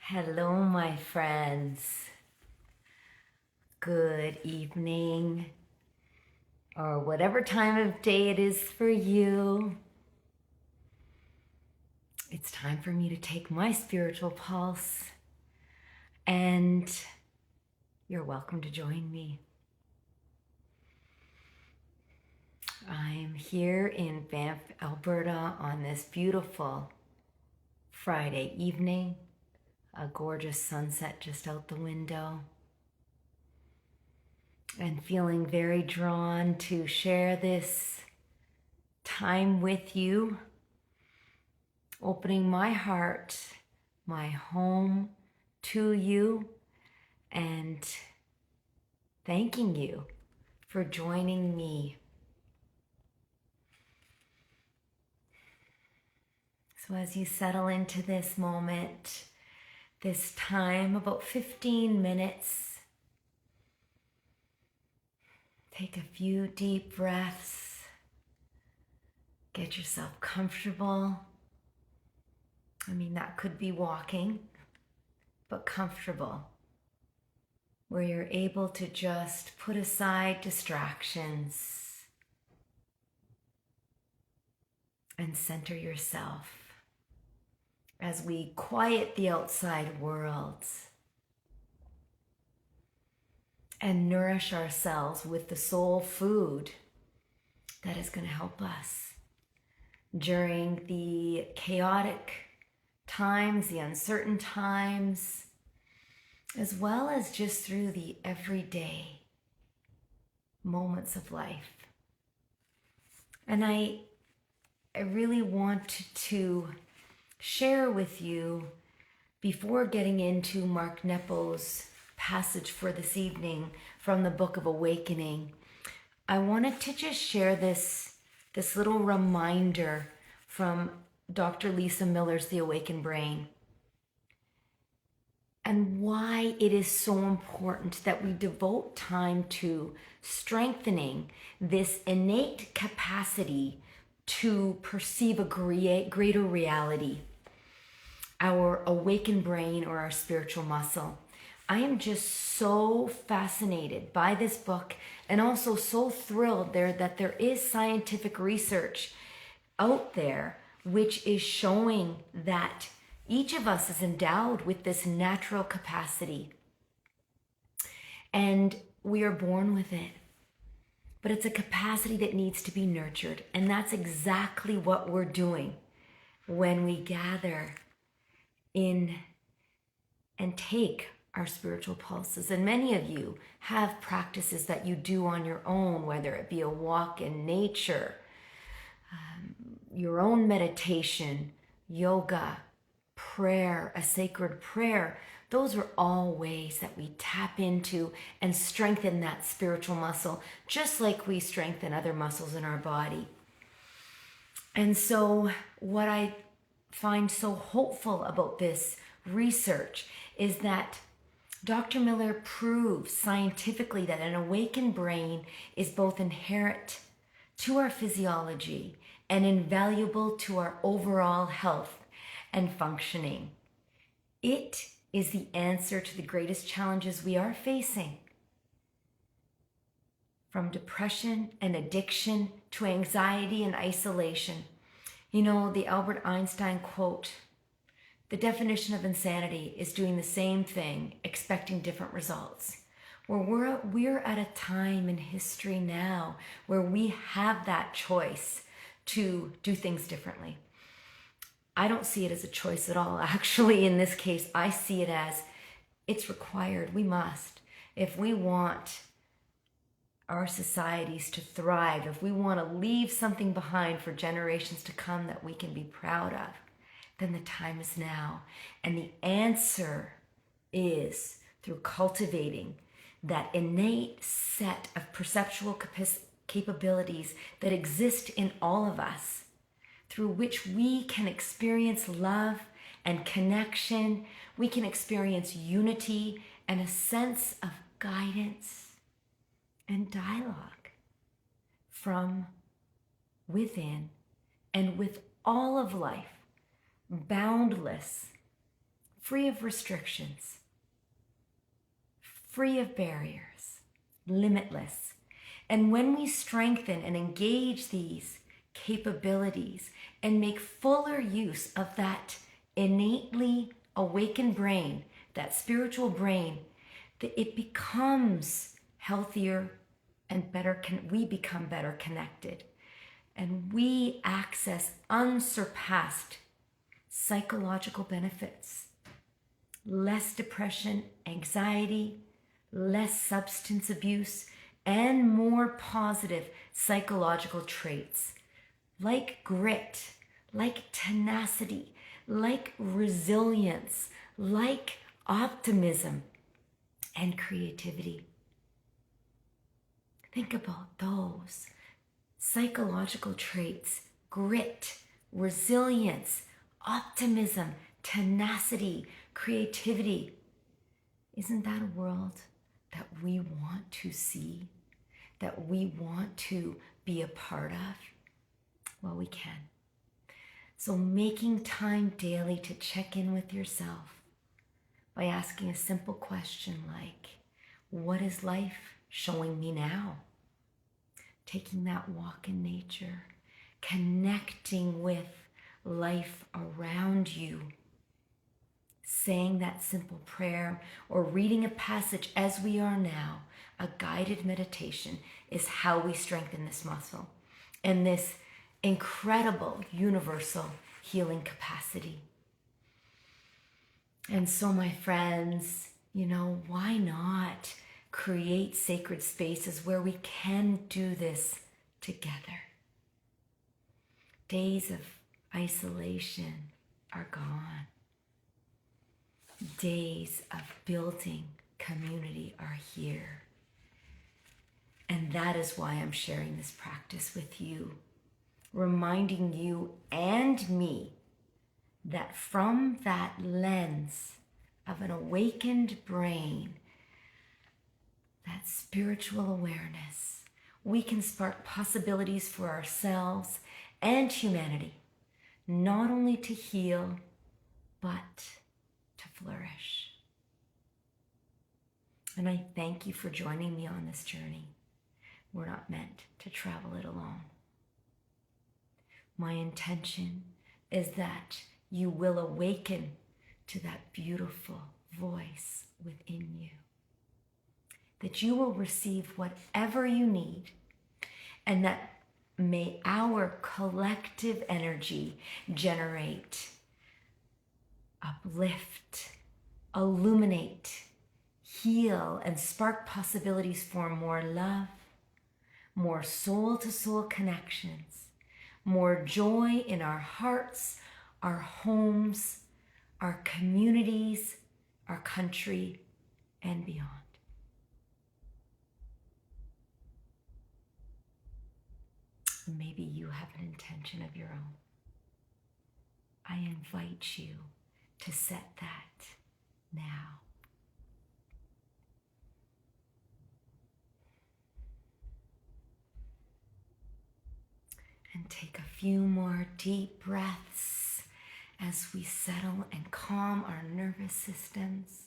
Hello, my friends. Good evening, or whatever time of day it is for you. It's time for me to take my spiritual pulse, and you're welcome to join me. I'm here in Banff, Alberta on this beautiful Friday evening. A gorgeous sunset just out the window. And feeling very drawn to share this time with you, opening my heart, my home to you, and thanking you for joining me. So as you settle into this moment, this time, about 15 minutes, take a few deep breaths, get yourself comfortable. That could be walking, but comfortable, where you're able to just put aside distractions and center yourself as we quiet the outside world and nourish ourselves with the soul food that is going to help us during the chaotic times, the uncertain times, as well as just through the everyday moments of life. And I really wanted to share with you, before getting into Mark Nepo's passage for this evening from the Book of Awakening, I wanted to just share this little reminder from Dr. Lisa Miller's The Awakened Brain, and why it is so important that we devote time to strengthening this innate capacity to perceive a greater reality, our awakened brain, or our spiritual muscle. I am just so fascinated by this book, and also so thrilled that there is scientific research out there which is showing that each of us is endowed with this natural capacity, and we are born with it. But it's a capacity that needs to be nurtured, and that's exactly what we're doing when we gather in and take our spiritual pulses. And many of you have practices that you do on your own, whether it be a walk in nature, your own meditation, yoga, prayer, a sacred prayer. Those are all ways that we tap into and strengthen that spiritual muscle, just like we strengthen other muscles in our body. And so what I find so hopeful about this research is that Dr. Miller proves scientifically that an awakened brain is both inherent to our physiology and invaluable to our overall health and functioning. It is the answer to the greatest challenges we are facing, from depression and addiction to anxiety and isolation. The Albert Einstein quote, "The definition of insanity is doing the same thing, expecting different results." We're at a time in history now where we have that choice to do things differently. I don't see it as a choice at all. Actually, in this case, I see it as it's required. We must. If we want our societies to thrive, if we want to leave something behind for generations to come that we can be proud of, then the time is now. And the answer is through cultivating that innate set of perceptual capabilities that exist in all of us, through which we can experience love and connection. We can experience unity and a sense of guidance and dialogue from within, and with all of life, boundless, free of restrictions, free of barriers, limitless. And when we strengthen and engage these capabilities and make fuller use of that innately awakened brain, that spiritual brain, that it becomes healthier and better, we become better connected. And we access unsurpassed psychological benefits, less depression, anxiety, less substance abuse, and more positive psychological traits like grit, like tenacity, like resilience, like optimism and creativity. Think about those psychological traits: grit, resilience, optimism, tenacity, creativity. Isn't that a world that we want to see, that we want to be a part of? Well, we can. So making time daily to check in with yourself by asking a simple question like, what is life showing me now? Taking that walk in nature, connecting with life around you, saying that simple prayer or reading a passage as we are now, a guided meditation, is how we strengthen this muscle and this incredible universal healing capacity. And so, my friends, why not create sacred spaces where we can do this together? Days of isolation are gone. Days of building community are here. And that is why I'm sharing this practice with you, reminding you and me that from that lens of an awakened brain, that spiritual awareness, we can spark possibilities for ourselves and humanity, not only to heal, but to flourish. And I thank you for joining me on this journey. We're not meant to travel it alone. My intention is that you will awaken to that beautiful voice within you, that you will receive whatever you need, and that may our collective energy generate, uplift, illuminate, heal, and spark possibilities for more love, more soul-to-soul connections, more joy in our hearts, our homes, our communities, our country, and beyond. Maybe you have an intention of your own. I invite you to set that now. And take a few more deep breaths as we settle and calm our nervous systems.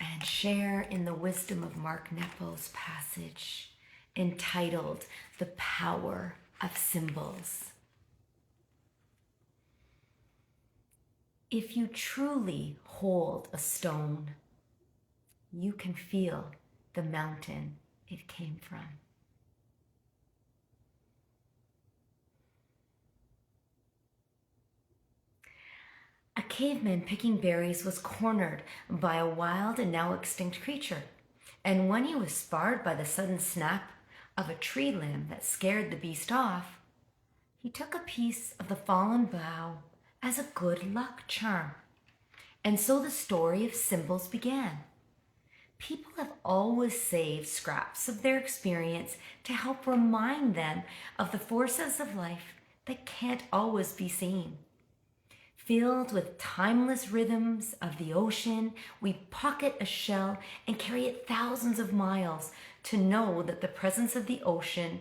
And share in the wisdom of Mark Nepo's passage entitled "The Power of Symbols." If you truly hold a stone, you can feel the mountain it came from. A caveman picking berries was cornered by a wild and now extinct creature, and when he was sparred by the sudden snap of a tree limb that scared the beast off, he took a piece of the fallen bough as a good luck charm. And so the story of symbols began. People have always saved scraps of their experience to help remind them of the forces of life that can't always be seen. Filled with timeless rhythms of the ocean, we pocket a shell and carry it thousands of miles to know that the presence of the ocean,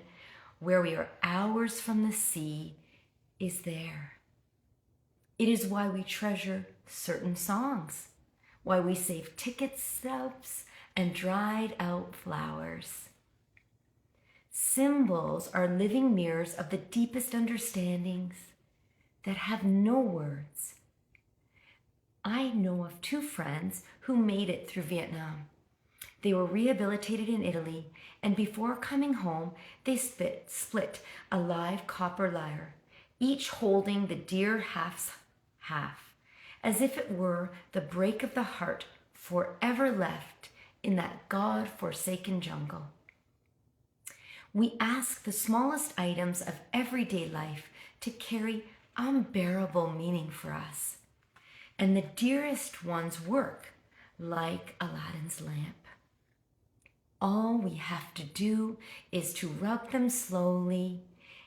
where we are hours from the sea, is there. It is why we treasure certain songs, why we save ticket stubs and dried out flowers. Symbols are living mirrors of the deepest understandings that have no words. I know of 2 friends who made it through Vietnam. They were rehabilitated in Italy, and before coming home, they split a live copper lyre, each holding the dear half, as if it were the break of the heart forever left in that God-forsaken jungle. We ask the smallest items of everyday life to carry unbearable meaning for us, and the dearest ones work like Aladdin's lamp. All we have to do is to rub them slowly,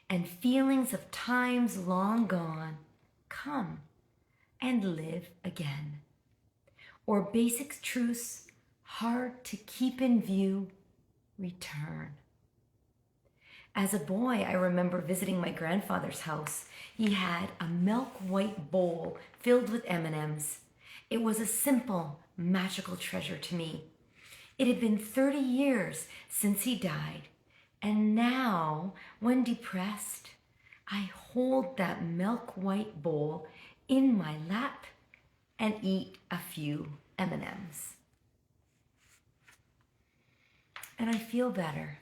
and feelings of times long gone come and live again. Or basic truths hard to keep in view return. As a boy, I remember visiting my grandfather's house. He had a milk-white bowl filled with M&Ms. It was a simple, magical treasure to me. It had been 30 years since he died, and now, when depressed, I hold that milk-white bowl in my lap and eat a few M&Ms. And I feel better.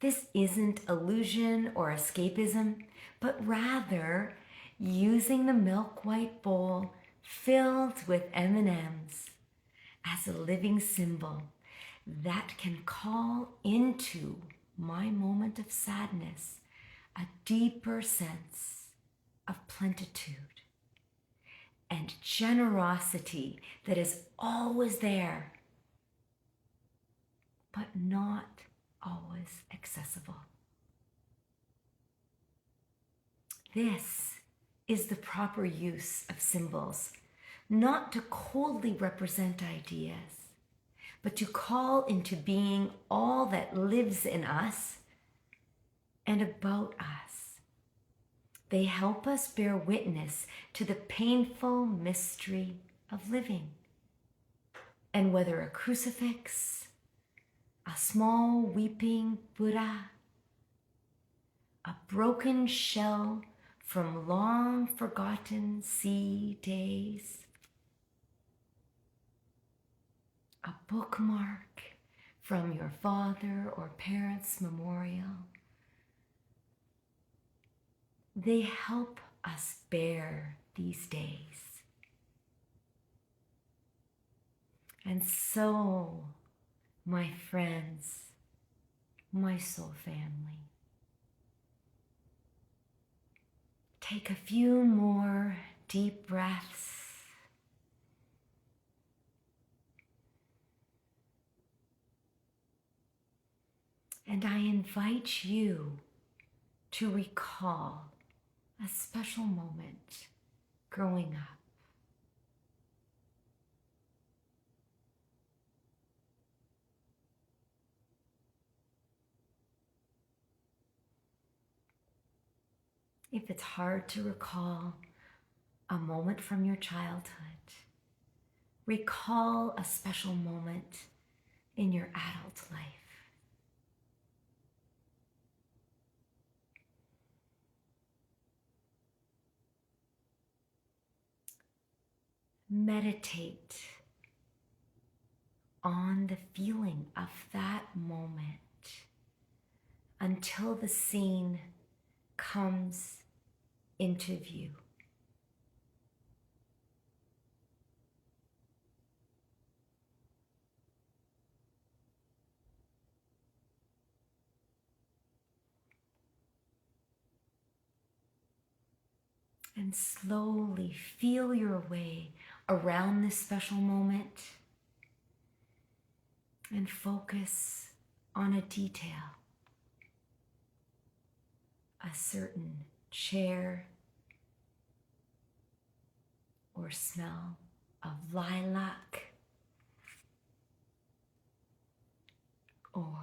This isn't illusion or escapism, but rather using the milk-white bowl filled with M&Ms as a living symbol that can call into my moment of sadness a deeper sense of plenitude and generosity that is always there, but not always accessible. This is the proper use of symbols, not to coldly represent ideas, but to call into being all that lives in us and about us. They help us bear witness to the painful mystery of living. And whether a crucifix, a small weeping Buddha, a broken shell from long forgotten sea days, a bookmark from your father or parents' memorial, they help us bear these days. And so, my friends, my soul family, take a few more deep breaths. And I invite you to recall a special moment growing up. If it's hard to recall a moment from your childhood, recall a special moment in your adult life. Meditate on the feeling of that moment until the scene comes into view. And slowly feel your way around this special moment and focus on a detail, a certain chair, or smell of lilac or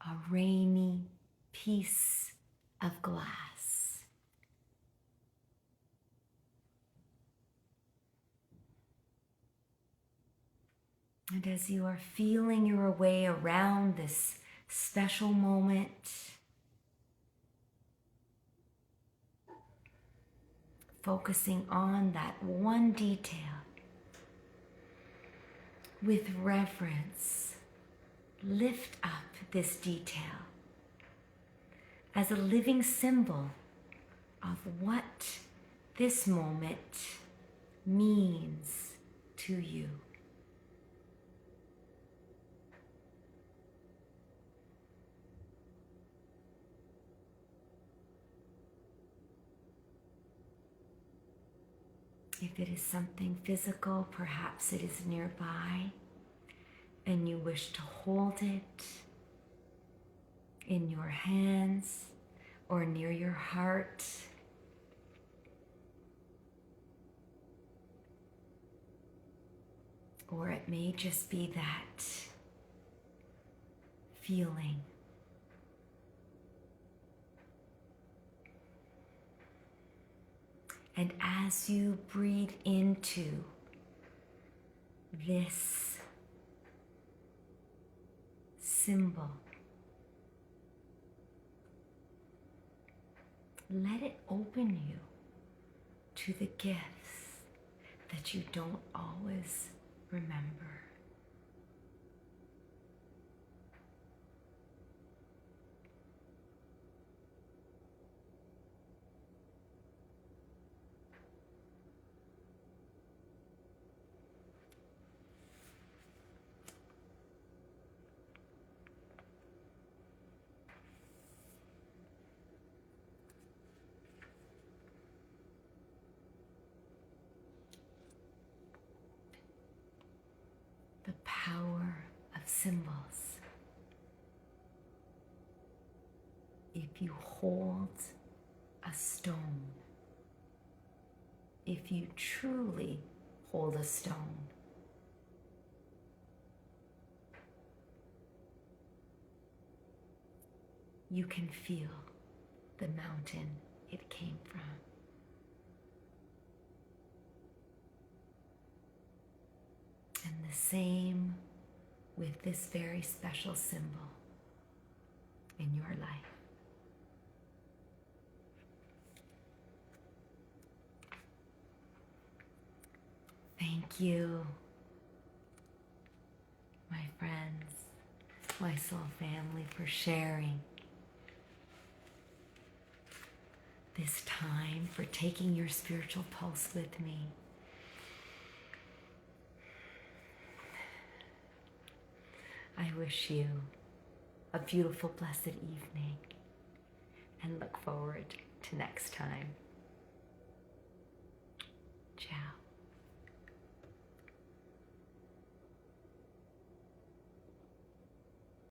a rainy piece of glass. And as you are feeling your way around this special moment, focusing on that one detail, with reverence, lift up this detail as a living symbol of what this moment means to you. If it is something physical, perhaps it is nearby and you wish to hold it in your hands or near your heart. Or it may just be that feeling. And as you breathe into this symbol, let it open you to the gifts that you don't always remember. The power of symbols. If you hold a stone, if you truly hold a stone, you can feel the mountain it came from. And the same with this very special symbol in your life. Thank you, my friends, my soul family, for sharing this time, for taking your spiritual pulse with me. I wish you a beautiful, blessed evening and look forward to next time.